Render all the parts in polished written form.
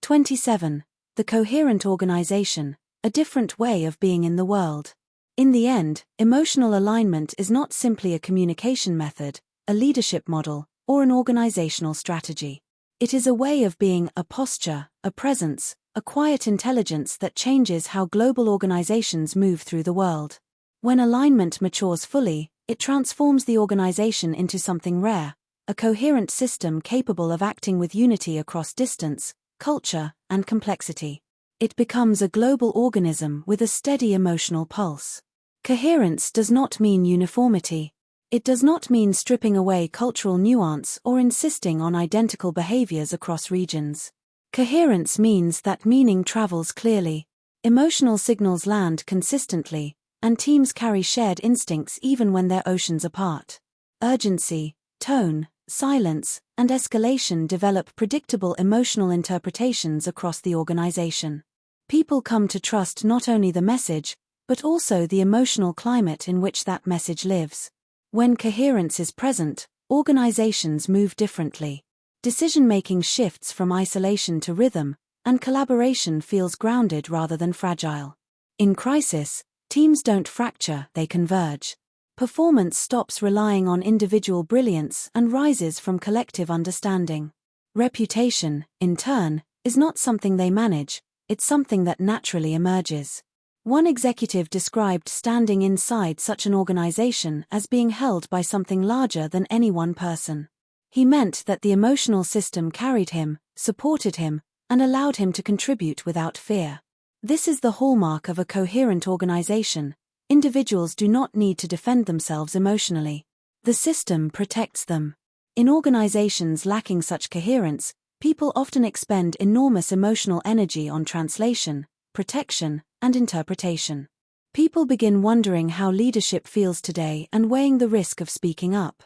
27. The Coherent Organisation, a different way of being in the world. In the end, emotional alignment is not simply a communication method, a leadership model, or an organizational strategy. It is a way of being, a posture, a presence, a quiet intelligence that changes how global organizations move through the world. When alignment matures fully, it transforms the organization into something rare, a coherent system capable of acting with unity across distance, culture, and complexity. It becomes a global organism with a steady emotional pulse. Coherence does not mean uniformity. It does not mean stripping away cultural nuance or insisting on identical behaviors across regions. Coherence means that meaning travels clearly, emotional signals land consistently, and teams carry shared instincts even when they're oceans apart. Urgency, tone, silence, and escalation develop predictable emotional interpretations across the organization. People come to trust not only the message, but also the emotional climate in which that message lives. When coherence is present, organizations move differently. Decision-making shifts from isolation to rhythm, and collaboration feels grounded rather than fragile. In crisis, teams don't fracture, they converge. Performance stops relying on individual brilliance and rises from collective understanding. Reputation, in turn, is not something they manage, it's something that naturally emerges. One executive described standing inside such an organization as being held by something larger than any one person. He meant that the emotional system carried him, supported him, and allowed him to contribute without fear. This is the hallmark of a coherent organization. Individuals do not need to defend themselves emotionally. The system protects them. In organizations lacking such coherence, people often expend enormous emotional energy on translation, protection, and interpretation. People begin wondering how leadership feels today and weighing the risk of speaking up.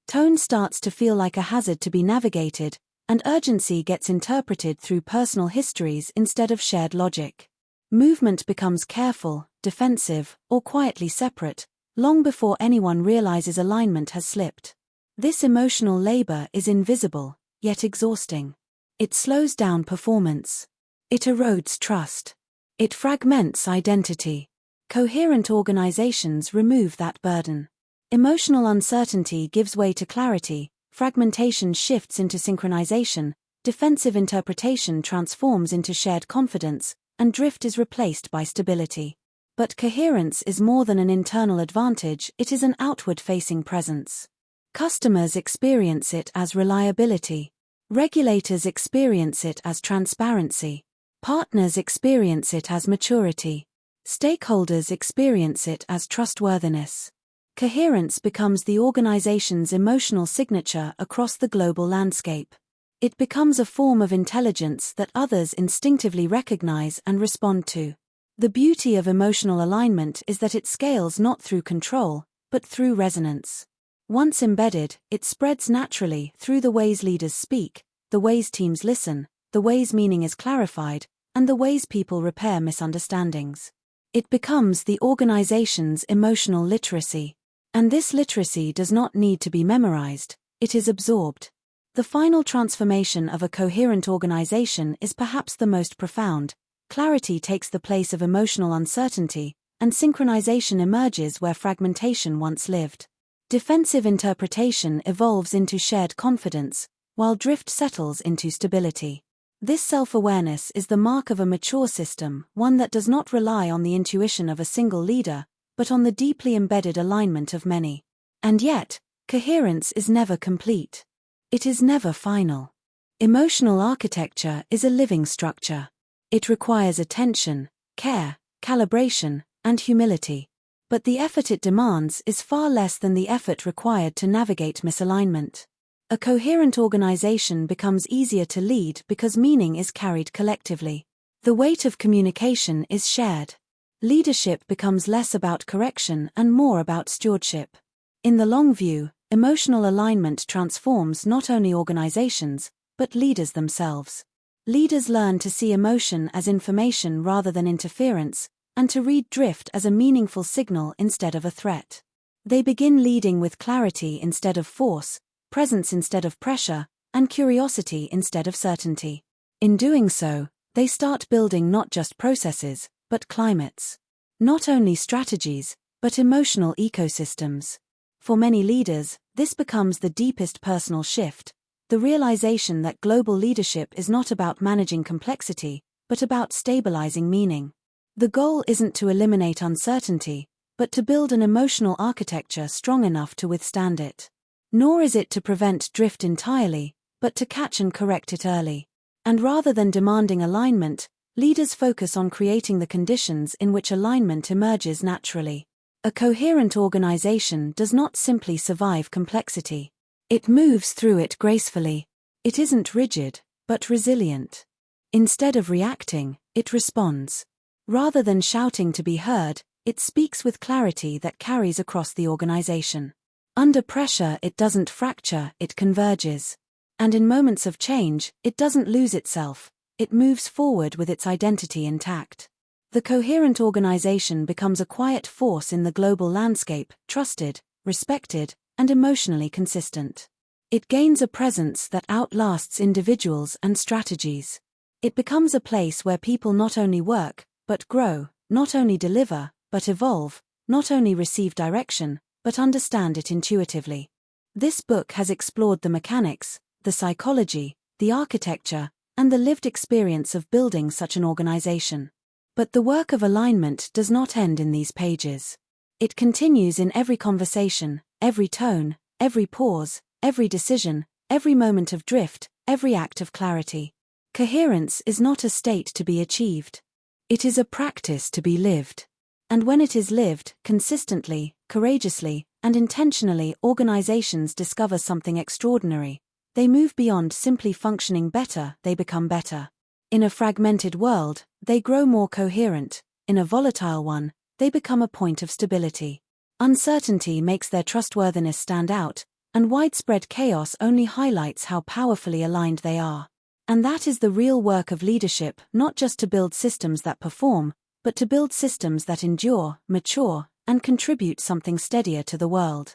Tone starts to feel like a hazard to be navigated, and urgency gets interpreted through personal histories instead of shared logic. Movement becomes careful, defensive, or quietly separate, long before anyone realizes alignment has slipped. This emotional labor is invisible, yet exhausting. It slows down performance. It erodes trust. It fragments identity. Coherent organizations remove that burden. Emotional uncertainty gives way to clarity, fragmentation shifts into synchronization, defensive interpretation transforms into shared confidence, and drift is replaced by stability. But coherence is more than an internal advantage, it is an outward-facing presence. Customers experience it as reliability. Regulators experience it as transparency. Partners experience it as maturity. Stakeholders experience it as trustworthiness. Coherence becomes the organization's emotional signature across the global landscape. It becomes a form of intelligence that others instinctively recognize and respond to. The beauty of emotional alignment is that it scales not through control, but through resonance. Once embedded, it spreads naturally through the ways leaders speak, the ways teams listen, the ways meaning is clarified, and the ways people repair misunderstandings. It becomes the organization's emotional literacy. And this literacy does not need to be memorized, it is absorbed. The final transformation of a coherent organization is perhaps the most profound. Clarity takes the place of emotional uncertainty, and synchronization emerges where fragmentation once lived. Defensive interpretation evolves into shared confidence, while drift settles into stability. This self-awareness is the mark of a mature system, one that does not rely on the intuition of a single leader, but on the deeply embedded alignment of many. And yet, coherence is never complete. It is never final. Emotional architecture is a living structure. It requires attention, care, calibration, and humility. But the effort it demands is far less than the effort required to navigate misalignment. A coherent organization becomes easier to lead because meaning is carried collectively. The weight of communication is shared. Leadership becomes less about correction and more about stewardship. In the long view, emotional alignment transforms not only organizations, but leaders themselves. Leaders learn to see emotion as information rather than interference, and to read drift as a meaningful signal instead of a threat. They begin leading with clarity instead of force, presence instead of pressure, and curiosity instead of certainty. In doing so, they start building not just processes, but climates. Not only strategies, but emotional ecosystems. For many leaders, this becomes the deepest personal shift, the realization that global leadership is not about managing complexity, but about stabilizing meaning. The goal isn't to eliminate uncertainty, but to build an emotional architecture strong enough to withstand it. Nor is it to prevent drift entirely, but to catch and correct it early. And rather than demanding alignment, leaders focus on creating the conditions in which alignment emerges naturally. A coherent organization does not simply survive complexity. It moves through it gracefully. It isn't rigid, but resilient. Instead of reacting, it responds. Rather than shouting to be heard, it speaks with clarity that carries across the organization. Under pressure, it doesn't fracture, it converges. And in moments of change, it doesn't lose itself, it moves forward with its identity intact. The coherent organization becomes a quiet force in the global landscape, trusted, respected, and emotionally consistent. It gains a presence that outlasts individuals and strategies. It becomes a place where people not only work, but grow, not only deliver, but evolve, not only receive direction, but understand it intuitively. This book has explored the mechanics, the psychology, the architecture, and the lived experience of building such an organization. But the work of alignment does not end in these pages. It continues in every conversation, every tone, every pause, every decision, every moment of drift, every act of clarity. Coherence is not a state to be achieved. It is a practice to be lived. And when it is lived, consistently, courageously, and intentionally, organizations discover something extraordinary. They move beyond simply functioning better, they become better. In a fragmented world, they grow more coherent. In a volatile one, they become a point of stability. Uncertainty makes their trustworthiness stand out, and widespread chaos only highlights how powerfully aligned they are. And that is the real work of leadership, not just to build systems that perform, but to build systems that endure, mature, and contribute something steadier to the world.